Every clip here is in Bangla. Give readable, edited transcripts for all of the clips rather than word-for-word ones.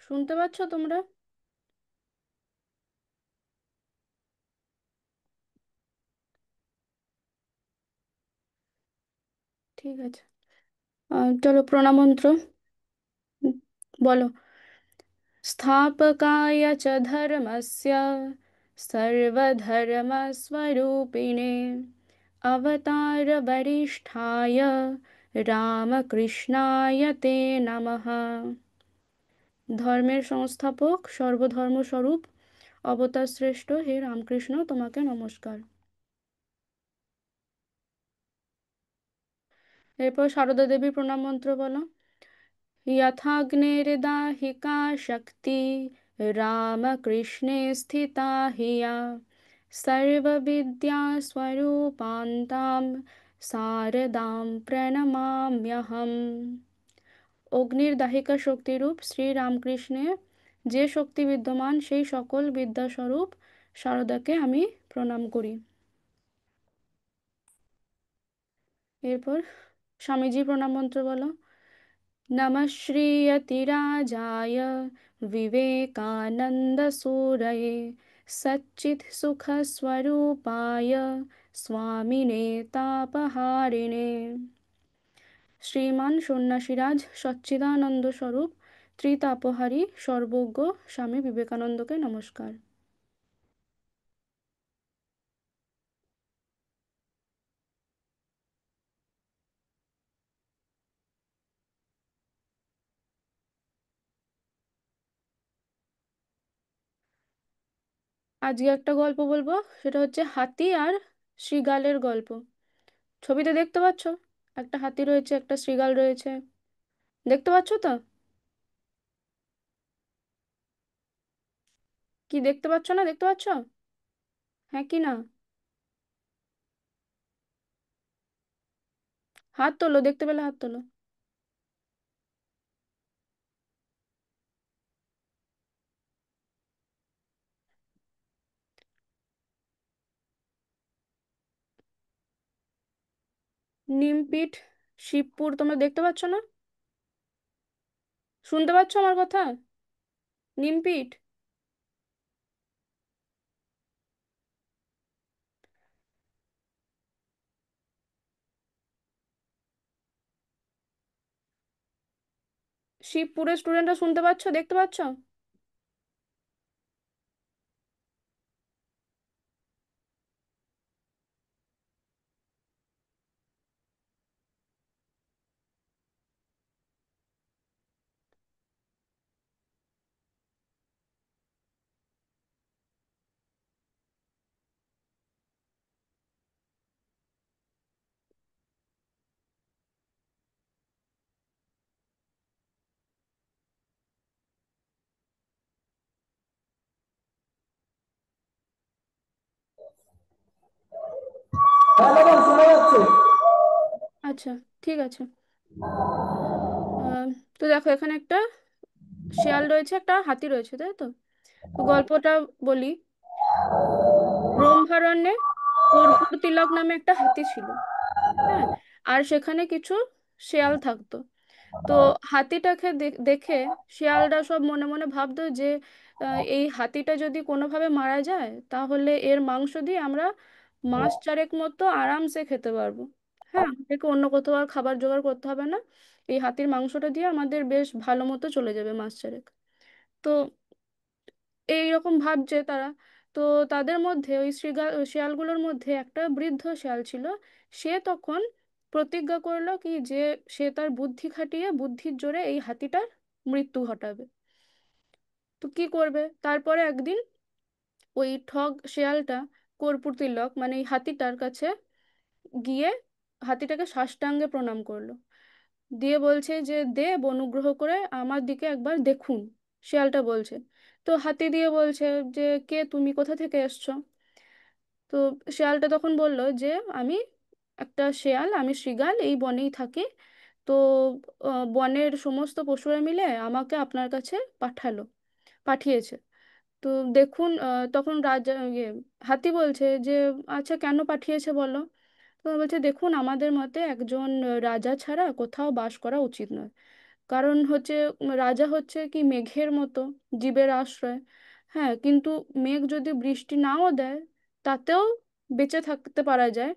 শুনতে পাচ্ছ তোমরা? ঠিক আছে। চলো প্রণামন্ত্র। উম, বলো। স্থাপকায় চ ধর্মস্য সর্বধর্মস্বরূপিণে অবতার বরিষ্ঠায় রামকৃষ্ণায় তে নমঃ। ধর্মের সংস্থাপক সর্বধর্মস্বরূপ অবতার শ্রেষ্ঠ হে রামকৃষ্ণ, তোমাকে নমস্কার। এরপর সারদা দেবীর প্রণাম মন্ত্র বলো। यथाग्निर्दाहिका शक्ति रामकृष्णे स्थिता हिया सर्वविद्यास्वरूपान्तां शारदां प्रणमाम्यहम्। অগ্নির দাহিকা শক্তিরূপ শ্রী রামকৃষ্ণে যে শক্তি বিদ্যমান সেই সকল বিদ্যাস্বরূপ শারদাকে আমি প্রণাম করি। এরপর স্বামীজি প্রণাম মন্ত্র বলো। नमः श्रीयतिराजाय विवेकानन्दसूरये सच्चित्सुखस्वरूपाय स्वामिने तापहारिणे। শ্রীমান সন্ন্যাসীরাজ সচ্চিদানন্দ স্বরূপ ত্রিতাপহারী সর্বজ্ঞ স্বামী বিবেকানন্দকে নমস্কার। আজকে একটা গল্প বলবো, সেটা হচ্ছে হাতি আর শৃগালের গল্প। ছবিতে দেখতে পাচ্ছ একটা হাতি রয়েছে, একটা শৃগাল রয়েছে। দেখতে পাচ্ছ তো? কি দেখতে পাচ্ছ না দেখতে পাচ্ছ? হ্যাঁ কি না? হাত তোলো, দেখতে পেলে হাত তোলো। নিমপিট, শিবপুর, তোমরা দেখতে পাচ্ছ না? শুনতে পাচ্ছ আমার কথা? নিমপিট। শিবপুরের স্টুডেন্টরা শুনতে পাচ্ছ, দেখতে পাচ্ছ? হ্যাঁ ম্যাডাম শোনা যাচ্ছে। আচ্ছা, ঠিক আছে। আহ, তো দেখো, এখানে একটা শিয়াল রয়েছে, একটা হাতি রয়েছে, তাই তো? তো গল্পটা বলি। ব্রহ্মারণ্যে কর্পূর তিলক নামে একটা হাতি ছিল। হ্যাঁ। আর সেখানে কিছু শেয়াল থাকতো। তো হাতিটাকে দেখে শিয়ালরা সব মনে মনে ভাবতো যে এই হাতিটা যদি কোনোভাবে মারা যায় তাহলে এর মাংস দিয়ে আমরা মাস চারেক মতো আরামসে খেতে পারবো। হ্যাঁ, আমাদেরকে অন্য কোথাও আর খাবার জোগাড় করতে হবে না। এই হাতির মাংসটা দিয়ে আমাদের বেশ ভালো মতো চলে যাবে মাস চারেক। তো এইরকম ভাবছে তারা। তো তাদের মধ্যে ওই শিয়ালগুলোর মধ্যে একটা বৃদ্ধ শিয়াল ছিল। সে তখন প্রতিজ্ঞা করলো কি যে সে তার বুদ্ধি খাটিয়ে বুদ্ধির জোরে এই হাতিটার মৃত্যু ঘটাবে। তো কি করবে, তারপরে একদিন ওই ঠগ শিয়ালটা কর্পূর তিলক মানে এই হাতিটার কাছে গিয়ে হাতিটাকে সাষ্টাঙ্গে প্রণাম করলো। দিয়ে বলছে যে দেব অনুগ্রহ করে আমার দিকে একবার দেখুন। শিয়ালটা বলছে। তো হাতি দিয়ে বলছে যে কে তুমি, কোথা থেকে এসছো? তো শিয়ালটা তখন বলল যে আমি একটা শেয়াল, আমি শৃগাল, এই বনেই থাকি। তো বনের সমস্ত পশুরা মিলে আমাকে আপনার কাছে পাঠিয়েছে। তো দেখুন, তখন রাজা হাতি বলছে যে আচ্ছা কেন পাঠিয়েছে বলো। তো বলছে দেখুন, আমাদের মতে একজন রাজা ছাড়া কোথাও বাস করা উচিত নয়। কারণ হচ্ছে রাজা হচ্ছে কি মেঘের মতো, জীবের আশ্রয়। হ্যাঁ, কিন্তু মেঘ যদি বৃষ্টি নাও দেয় তাতেও বেঁচে থাকতে পারা যায়।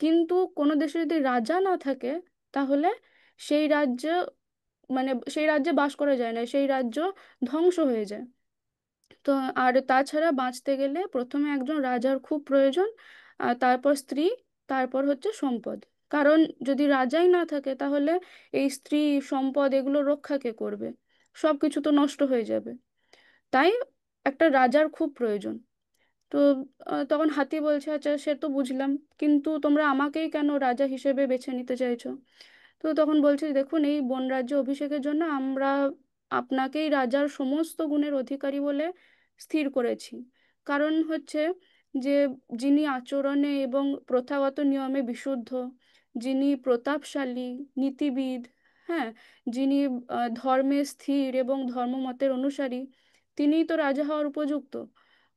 কিন্তু কোনো দেশে যদি রাজা না থাকে, তাহলে সেই রাজ্য, মানে সেই রাজ্যে বাস করা যায় না, সেই রাজ্য ধ্বংস হয়ে যায়। তো আর তাছাড়া বাঁচতে গেলে প্রথমে একজন রাজার খুব প্রয়োজন, আর তারপর স্ত্রী, তারপর হচ্ছে সম্পদ। কারণ যদি রাজাই না থাকে, তাহলে এই স্ত্রী, সম্পদ এগুলো রক্ষা কে করবে? সব কিছু তো নষ্ট হয়ে যাবে। তাই একটা রাজার খুব প্রয়োজন। তো তখন হাতি বলছে, আচ্ছা সে তো বুঝলাম, কিন্তু তোমরা আমাকেই কেন রাজা হিসেবে বেছে নিতে চাইছো? তো তখন বলছে, দেখুন, এই বন রাজ্যে অভিষেকের জন্য আমরা আপনাকেই রাজার সমস্ত গুণের অধিকারী বলে স্থির করেছি। কারণ হচ্ছে যে যিনি আচরণে এবং প্রথাগত নিয়মে বিশুদ্ধ, যিনি প্রতাপশালী, নীতিবিদ, হ্যাঁ, যিনি ধর্মে স্থির এবং ধর্মমতের অনুসারী, তিনিই তো রাজা হওয়ার উপযুক্ত।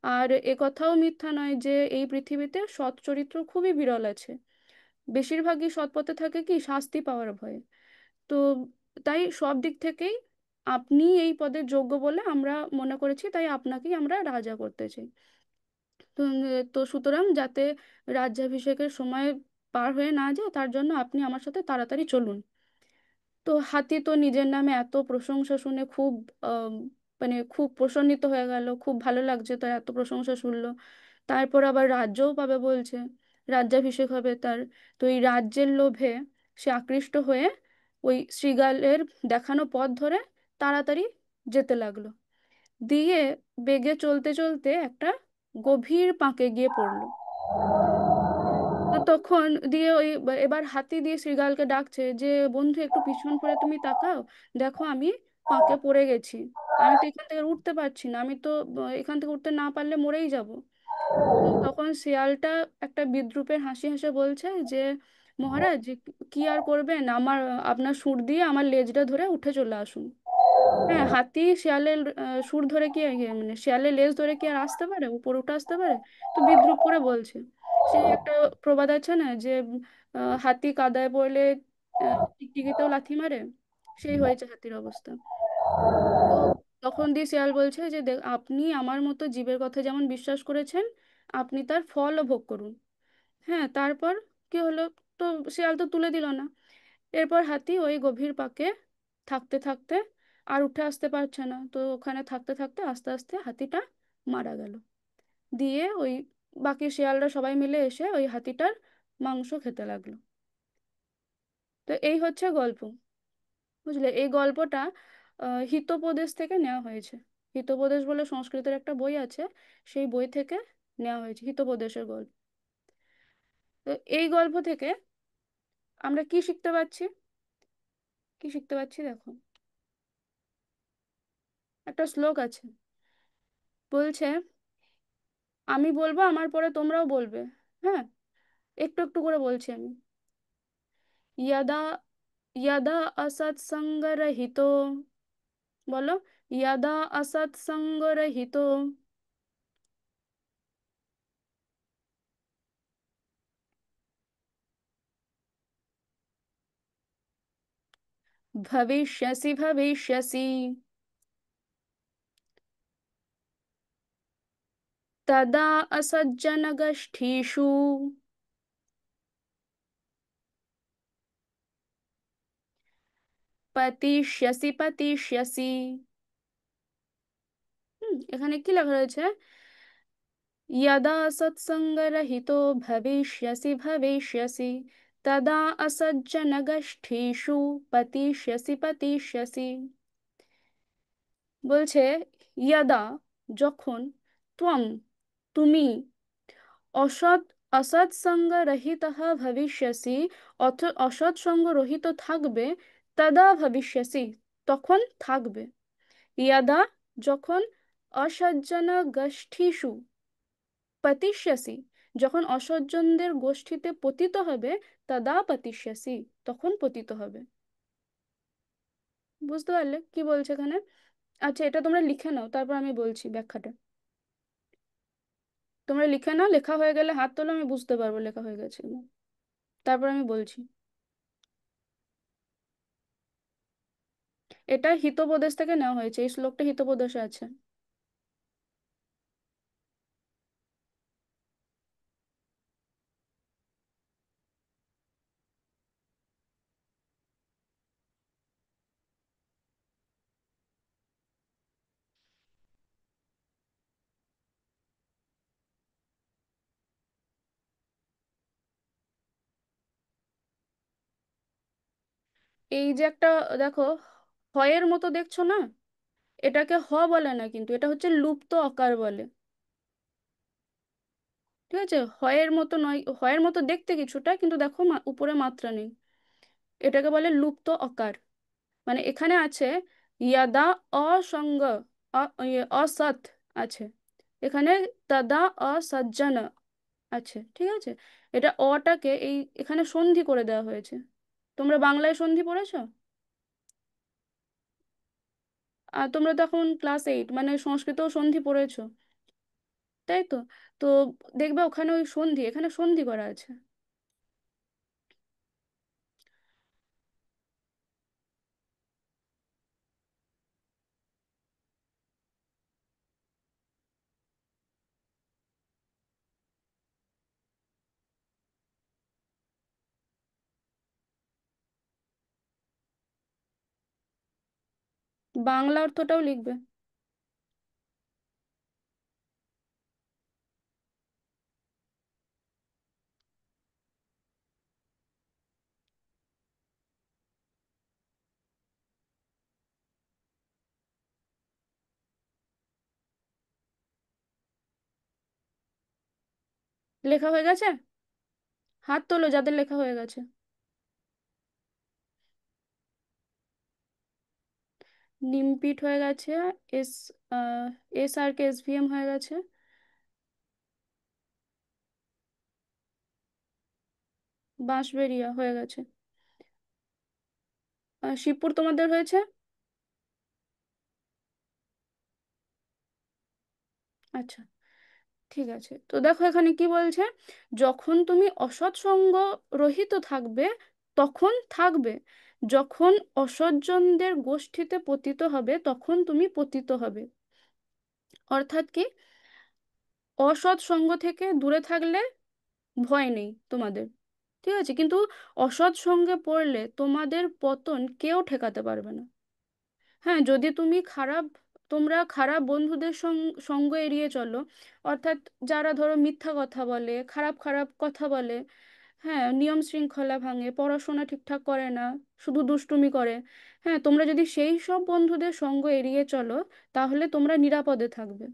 আর একথাও মিথ্যা নয় যে এই পৃথিবীতে সৎ চরিত্র খুবই বিরল আছে। বেশিরভাগই সৎ পথে থাকে কি শাস্তি পাওয়ার ভয়ে। তো তাই সব দিক থেকেই আপনি এই পদের যোগ্য বলে আমরা মনে করেছি, তাই আপনাকেই আমরা রাজা করতে চাই। তো তো সুতরাং যাতে রাজ্যাভিষেকের সময় পার হয়ে না যায়, তার জন্য আপনি আমার সাথে তাড়াতাড়ি চলুন। তো হাতি তো নিজের নামে এত প্রশংসা শুনে খুব মানে খুব প্রসন্নিত হয়ে গেল, খুব ভালো লাগছে তার এত প্রশংসা শুনলো। তারপর আবার রাজ্যও পাবে বলছে, রাজ্যাভিষেক হবে তার। তো এই রাজ্যের লোভে সে আকৃষ্ট হয়ে ওই শৃগালের দেখানো পথ ধরে তাড়াতাড়ি যেতে লাগলো। দিয়ে বেগে চলতে চলতে একটা গভীর পাঁকে গিয়ে পড়লো। তো তখন দিয়ে ওই এবার হাতি দিয়ে শৃগালকে ডাকছে যে, বন্ধু একটু পিছন করে তুমি তাকাও, দেখো আমি পাঁকে পড়ে গেছি, আমি তো এখান থেকে উঠতে পারছি না, আমি তো এখান থেকে উঠতে না পারলে মরেই যাব। তো তখন শিয়ালটা একটা বিদ্রূপের হাসি হেসে বলছে যে, মহারাজ কি আর করবেন, আপনার সুর দিয়ে আমার লেজটা ধরে উঠে চলে আসুন। হ্যাঁ, হাতি শিয়ালের সুর ধরে কি মানে শিয়ালের লেজ ধরে কি আর আসতে পারে, উপরে উঠে আসতে পারে? তো বিদ্রূপ করে বলছে। সেই একটা প্রবাদ আছে না যে হাতি কাদায় পড়লে টিকটিকিতেও লাথি মারে, সেই হয়েছে হাতির অবস্থা। তো তখন দিয়ে শিয়াল বলছে যে, আপনি আমার মতো জীবের কথা যেমন বিশ্বাস করেছেন, আপনি তার ফলও ভোগ করুন। হ্যাঁ, তারপর কি হলো? তো শিয়াল তো তুলে দিল না। এরপর হাতি ওই গভীর পাকে থাকতে থাকতে আর উঠে আসতে পারছে না, তো ওখানে থাকতে থাকতে আস্তে আস্তে হাতিটা মারা গেল। দিয়ে ওই বাকি শিয়ালরা সবাই মিলে এসে ওই হাতিটার মাংস খেতে লাগলো। তো এই হচ্ছে গল্প। বুঝলে, এই গল্পটা হিতোপদেশ থেকে নেওয়া হয়েছে। হিতোপদেশ বলে সংস্কৃতের একটা বই আছে, সেই বই থেকে নেওয়া হয়েছে হিতোপদেশের গল্প। তো এই গল্প থেকে আমরা কি শিখতে পাচ্ছি? কি শিখতে পাচ্ছি দেখো, একটা শ্লোক আছে, বলছে, আমি বলবো, আমার পরে তোমরাও বলবে। হ্যাঁ, একটু একটু করে বলছি আমি। यदा यदा असत्संगरहितो, বলো, यदा असत्संगरहितो भविष्यसि भविष्यसि तदा असज्जनगष्ठीषु पतिष्यसि पतिष्यसि। এখানে কি লেখা রয়েছে? यदा सत्संगरहितो भविष्यसि भविष्यसि तदा असज्जनगष्ठीषु पतिष्यसि पतिष्यसि। বলছে, ইয়াদা, যখন, ত্বম, তুমি, অসৎ অসৎসঙ্গ রহিত ভবিষ্যসি, অসৎ সঙ্গ রহিত থাকবে, তদা ভবিষ্যসি, তখন থাকবে। ইয়াদা, যখন, অসজ্জন গোষ্ঠীষু পতিষ্যসি, যখন অসজ্জনদের গোষ্ঠীতে পতিত হবে, তদা পতিষ্যসি, তখন পতিত হবে। বুঝতে পারলে কি বলছে এখানে? আচ্ছা, এটা তোমরা লিখে নাও, তারপর আমি বলছি ব্যাখ্যাটা। তোমরা লিখে নাও, লেখা হয়ে গেলে হাত তোলো, আমি বুঝতে পারবো লেখা হয়ে গেছে কিনা। তারপর আমি বলছি। এটা হিতোপদেশ থেকে নেওয়া হয়েছে, এই শ্লোকটা হিতোপদেশে আছে। এই যে একটা, দেখো, হয়ের মতো দেখছো না, এটাকে হ বলে না, কিন্তু এটা হচ্ছে লুপ্ত অকার বলে। ঠিক আছে, হয়ের মতো নয়, হয়ের মতো দেখতে কিছুটা, কিন্তু দেখো উপরে মাত্রা নেই। এটাকে বলে লুপ্ত অকার। মানে এখানে আছে ইয়াদা অসঙ্গ, অসৎ আছে, এখানে তদা অসজ্জন আছে। ঠিক আছে, এটা অটাকে এই এখানে সন্ধি করে দেওয়া হয়েছে। তোমরা বাংলায় সন্ধি পড়েছো? আর তোমরা তো এখন ক্লাস 8, মানে সংস্কৃতেও সন্ধি পড়েছো, তাই তো? তো দেখবে ওখানে ওই সন্ধি, এখানে সন্ধি করা আছে। বাংলা অর্থটাও লিখবে। লেখা হয়ে গেছে? হাত তোলো যাদের লেখা হয়ে গেছে। নিমপিট হয়ে গেছে। এস এস আর কে SVM হয়ে গেছে। বাঁশবেরিয়া হয়ে গেছে। শিবপুর তোমাদের হয়েছে? আচ্ছা, ঠিক আছে। তো দেখো এখানে কি বলছে, যখন তুমি অসৎ সঙ্গ রহিত থাকবে তখন থাকবে, যখন অসজ্জনদের গোষ্ঠীতে পতিত হবে তখন তুমি পতিত হবে। অর্থাৎ কি, অসৎ সঙ্গ থেকে দূরে থাকলে ভয় নেই তোমাদের। ঠিক আছে, কিন্তু অসৎ সঙ্গে পড়লে তোমাদের পতন কেউ ঠেকাতে পারবে না। হ্যাঁ, যদি তুমি তোমরা খারাপ বন্ধুদের সঙ্গ এড়িয়ে চলো, অর্থাৎ যারা ধরো মিথ্যা কথা বলে, খারাপ খারাপ কথা বলে, হ্যাঁ, নিয়ম শৃঙ্খলা ভাঙে, পড়াশোনা ঠিকঠাক করে না, শুধু দুষ্টুমি করে, হ্যাঁ, তোমরা যদি সেই সব বন্ধুদের সঙ্গ এড়িয়ে চলো, তাহলে তোমরা নিরাপদে থাকবে।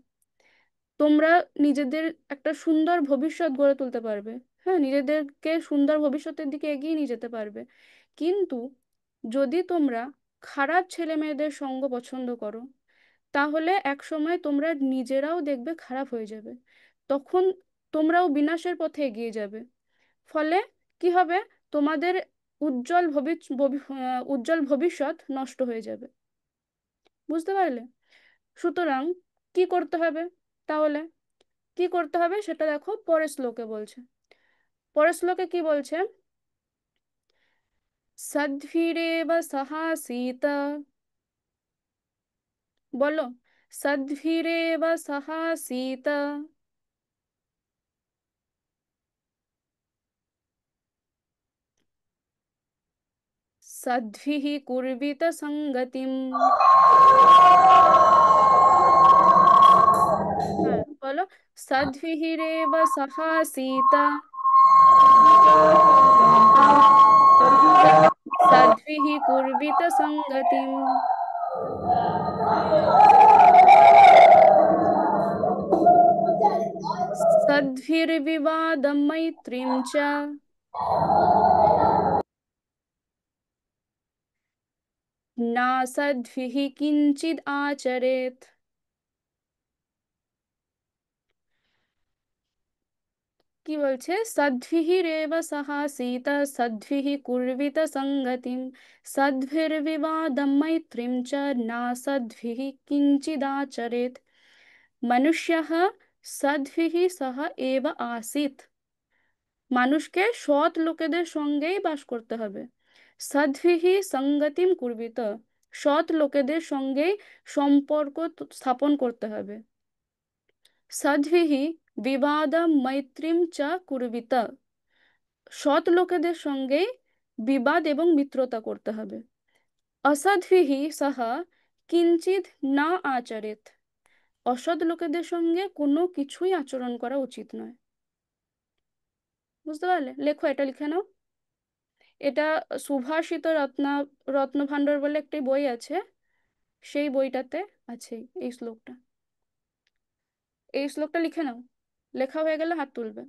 তোমরা নিজেদের একটা সুন্দর ভবিষ্যৎ গড়ে তুলতে পারবে। হ্যাঁ, নিজেদেরকে সুন্দর ভবিষ্যতের দিকে এগিয়ে নিয়ে যেতে পারবে। কিন্তু যদি তোমরা খারাপ ছেলে মেয়েদের সঙ্গ পছন্দ করো, তাহলে এক সময় তোমরা নিজেরাও দেখবে খারাপ হয়ে যাবে। তখন তোমরাও বিনাশের পথে এগিয়ে যাবে। ফলে কি হবে, তোমাদের উজ্জ্বল ভবিষ্যৎ নষ্ট হয়ে যাবে। বুঝতে পারলে? সুতরাং কি করতে হবে তাহলে? কি করতে হবে সেটা দেখো পরের শ্লোকে বলছে। পরের শ্লোকে কি বলছে, সদ্ভিরেব সহাসীত, বলো, সদ্ভিরেব সহাসীত, সদ্ভিः কুর্বিত সঙ্গতিম। হ্যাঁ বলো, সদ্ভিরেব সহাসীত, সদ্ভিः কুর্বিত সঙ্গতিম। সদ্ভির্বিবাদं মৈত্রীं চ নাসদ্ভিः কিঞ্চিদ আচরেৎ। কি বলছে, সদ্ভিরেব সহাসীত, সদ্ভিः কুর্বিত সঙ্গতিম, সদ্ভির্বিবাদं মৈত্রীं চ নাসদ্ভিः কিঞ্চিদাচরেৎ। মনুষ্যः সদ্ভিः সহ এব আসিত। মানুষকে সৎ লোকেদের সঙ্গেই বাস করতে হবে। সদ্ভিহি সঙ্গতিম কুর্বিত, সৎ লোকেদের সঙ্গেই সম্পর্ক স্থাপন করতে হবে। সদ্ভিঃ বিবাদম মৈত্রীম চ কুর্বিত। সৎ লোকেদের সঙ্গেই বিবাদ এবং মিত্রতা করতে হবে। অসদ্ভিঃ সহ কিঞ্চিৎ না আচরেৎ। অসৎ লোকেদের সঙ্গে কোনো কিছুই আচরণ করা উচিত নয়। বুঝতে পারলে? লেখো, এটা লিখে নাও। এটা সুভাষিত রত্নভাণ্ডার বলে একটি বই আছে, সেই বইটাতে আছে এই শ্লোকটা। এই শ্লোকটা লিখে নাও। লেখা হয়ে গেলে হাত তুলবে।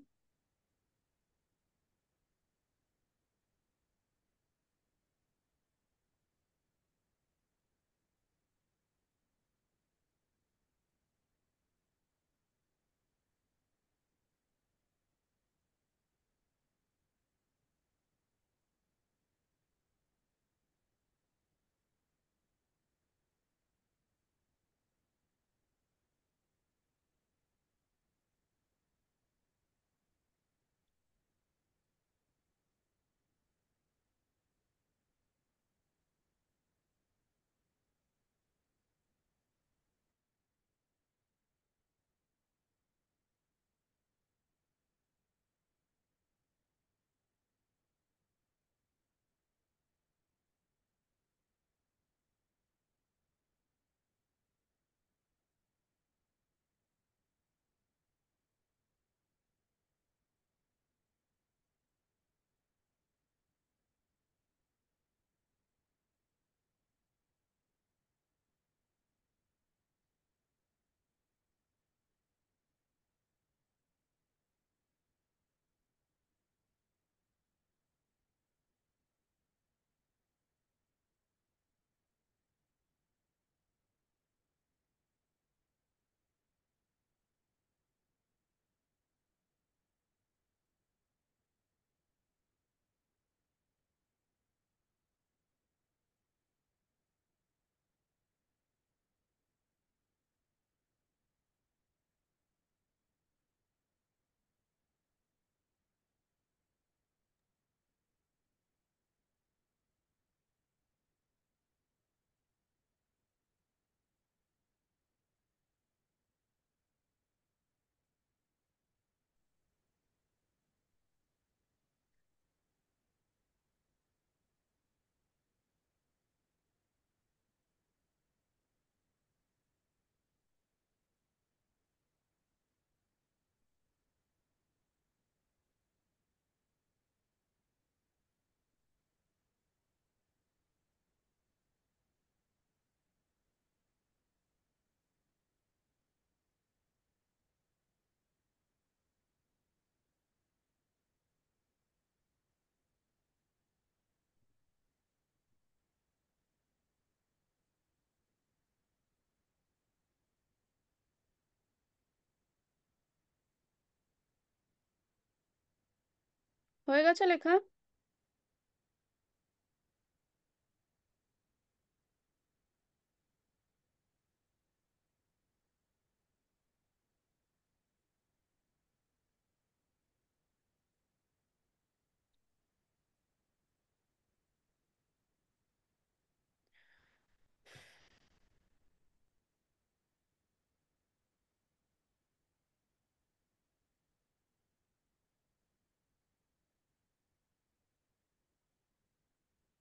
হয়ে গেছে লেখা?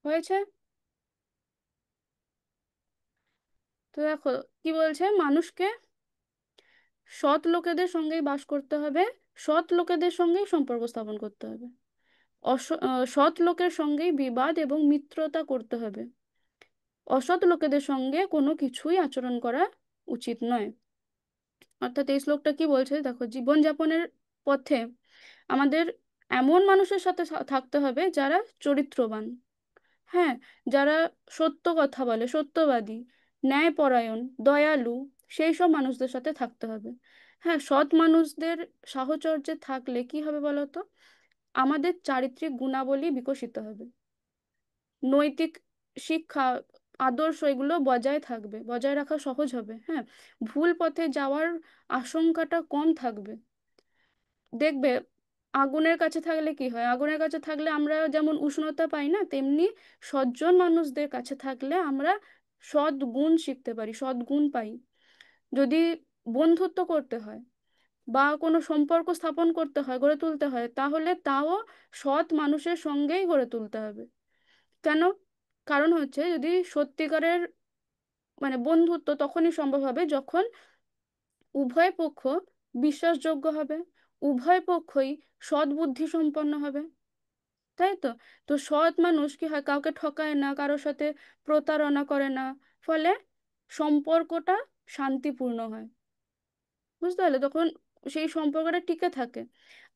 হয়েছে। তো দেখো কি বলছে, মানুষকে সৎ লোকেদের সঙ্গেই বাস করতে হবে, সৎ লোকেদের সঙ্গেই সম্পর্ক স্থাপন করতে হবে। সৎ লোকের সঙ্গেই বিবাদ এবং মিত্রতা করতে হবে। অসৎ লোকেদের সঙ্গে কোনো কিছুই আচরণ করা উচিত নয়। অর্থাৎ এই শ্লোকটা কি বলছে দেখো, জীবনযাপনের পথে আমাদের এমন মানুষের সাথে থাকতে হবে যারা চরিত্রবান, হ্যাঁ, যারা সত্য কথা বলে, সত্যবাদী, ন্যায়পরায়ণ, দয়ালু, সেই সব মানুষদের সাথে থাকতে হবে। হ্যাঁ, সৎ মানুষদের সাহচর্যে থাকলে কি হবে বলো তো? আমাদের চারিত্রিক গুণাবলী বিকশিত হবে, নৈতিক শিক্ষা, আদর্শ এগুলো বজায় থাকবে, বজায় রাখা সহজ হবে। হ্যাঁ, ভুল পথে যাওয়ার আশঙ্কাটা কম থাকবে। দেখবে, আগুনের কাছে থাকলে কি হয়, আগুনের কাছে থাকলে আমরা যেমন উষ্ণতা পাই না, তেমনি সজ্জন মানুষদের কাছে থাকলে আমরা সৎ গুণ শিখতে পারি, সৎ গুণ পাই। যদি বন্ধুত্ব করতে হয় বা কোনো সম্পর্ক স্থাপন করতে হয়, গড়ে তুলতে হয়, তাহলে তাও সৎ মানুষের সঙ্গেই গড়ে তুলতে হবে। কেন? কারণ হচ্ছে, যদি সত্যিকারের বন্ধুত্ব তখনই সম্ভব হবে যখন উভয় পক্ষ বিশ্বাসযোগ্য হবে, উভয় পক্ষই সৎ বুদ্ধি সম্পন্ন হবে, তাই তো? তো সৎ মানুষ কি হয়, কাউকে ঠকায় না, কারোর সাথে প্রতারণা করে না, ফলে সম্পর্কটা শান্তিপূর্ণ হয়। বুঝতে পারলে? তখন সেই সম্পর্কটা টিকে থাকে।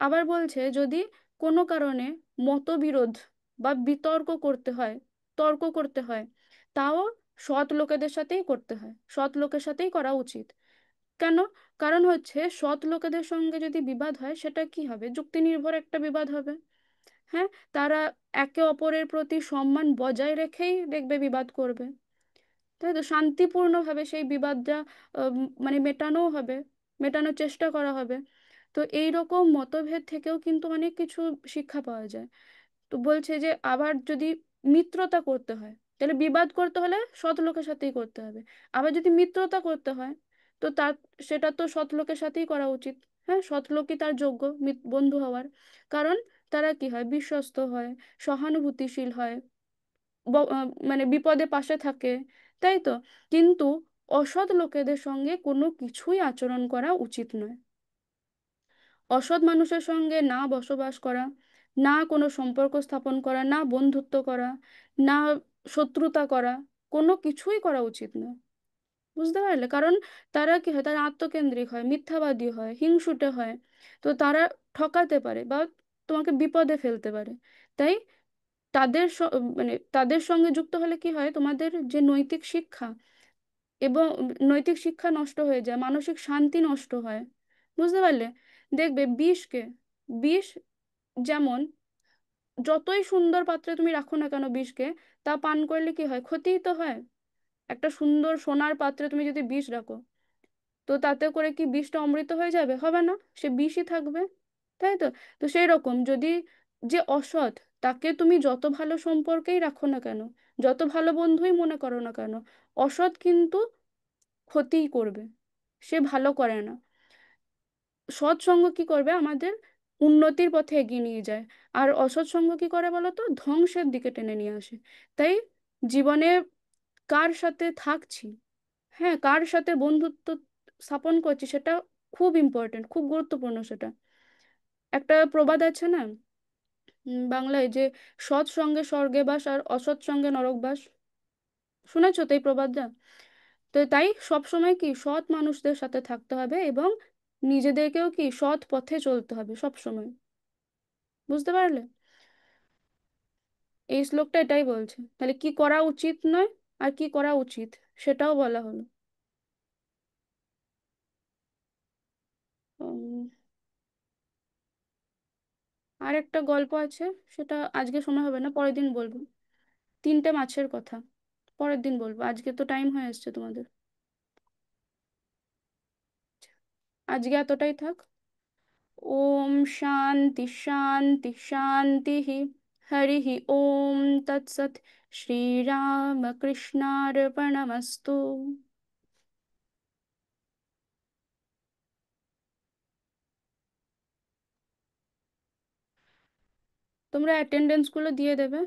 আবার বলছে, যদি কোনো কারণে মতবিরোধ বা বিতর্ক করতে হয়, তর্ক করতে হয়, তাও সৎ লোকেদের সাথেই করতে হয়, সৎ লোকের সাথেই করা উচিত। কেন? কারণ হচ্ছে, সৎ লোকেদের সঙ্গে যদি বিবাদ হয়, সেটা কি হবে, যুক্তি নির্ভর একটা বিবাদ হবে। হ্যাঁ, তারা একে অপরের প্রতি সম্মান বজায় রেখেই দেখবে বিবাদ করবে, তাই তো? শান্তিপূর্ণভাবে সেই বিবাদটা মেটানো হবে, মেটানোর চেষ্টা করা হবে। তো এই রকম মতভেদ থেকেও কিন্তু অনেক কিছু শিক্ষা পাওয়া যায়। তো বলছে যে, আবার যদি মিত্রতা করতে হয়, তাহলে বিবাদ করতে হলে সৎ লোকের সাথেই করতে হবে। আবার যদি মিত্রতা করতে হয়, তো তার সেটা তো সৎ লোকের সাথেই করা উচিত। হ্যাঁ, সৎ লোকই তার যোগ্য বন্ধু হওয়ার। কারণ তারা কি হয়, বিশ্বস্ত হয়, সহানুভূতিশীল হয়, বিপদে পাশে থাকে, তাই তো? কিন্তু অসৎ লোকেদের সঙ্গে কোনো কিছুই আচরণ করা উচিত নয়। অসৎ মানুষের সঙ্গে না বসবাস করা, না কোনো সম্পর্ক স্থাপন করা, না বন্ধুত্ব করা, না শত্রুতা করা, কোনো কিছুই করা উচিত নয়। বুঝতে পারলে? কারণ তারা কি হয়, তারা আত্মকেন্দ্রিক হয়, মিথ্যাবাদী হয়, হিংসুটে হয়। তো তারা ঠকাতে পারে বা তোমাকে বিপদে ফেলতে পারে। তাই তাদের সঙ্গে যুক্ত হলে কি হয়, তোমাদের যে নৈতিক শিক্ষা, এবং নৈতিক শিক্ষা নষ্ট হয়ে যায়, মানসিক শান্তি নষ্ট হয়। বুঝতে পারলে? দেখবে বিষ যেমন, যতই সুন্দর পাত্রে তুমি রাখো না কেন বিষকে, তা পান করলে কি হয়, ক্ষতিই তো হয়। একটা সুন্দর সোনার পাত্রে তুমি যদি বিষ রাখো, তো তাতে করে কি বিষটা অমৃত হয়ে যাবে? হবে না, সে বিষই থাকবে, তাই তো? তো সেই রকম, যদি যে অসৎ, তাকে তুমি যত ভালো সম্পর্কেই রাখো না কেন, যত ভালো বন্ধুই মনে করো না কেন, অসৎ কিন্তু ক্ষতিই করবে, সে ভালো করে না। সৎসঙ্গ কি করবে, আমাদের উন্নতির পথে এগিয়ে নিয়ে যায়। আর অসৎ সঙ্গ কি করে বলো তো, ধ্বংসের দিকে টেনে নিয়ে আসে। তাই জীবনে কার সাথে থাকছি, হ্যাঁ, কার সাথে বন্ধুত্ব স্থাপন করছি, সেটা খুব ইম্পর্টেন্ট, খুব গুরুত্বপূর্ণ সেটা। একটা প্রবাদ আছে না, বাংলায়, যে সৎ সঙ্গে স্বর্গে বাস আর অসৎ সঙ্গে নরক বাস। শুনেছো তো এই প্রবাদটা? তো তাই সব সময় কি, সৎ মানুষদের সাথে থাকতে হবে, এবং নিজেদেরকেও কি সৎ পথে চলতে হবে সব সময়। বুঝতে পারলে? এই শ্লোকটা এটাই বলছে। তাহলে কি করা উচিত নয় আর কি করা উচিত, সেটাও বলা হলো। উম, আর একটা গল্প আছে, সেটা আজকে সময় হবে না, পরের দিন বলবো। তিনটে মাছের কথা পরের দিন বলবো, আজকে তো টাইম হয়ে এসছে তোমাদের। আজকে এতটাই থাক। ওম শান্তি শান্তি শান্তি। হরি ওম তৎসৎ। শ্রীরামকৃষ্ণার্পণমস্তু। তোমরা অ্যাটেন্ডেন্স গুলো দিয়ে দেবে।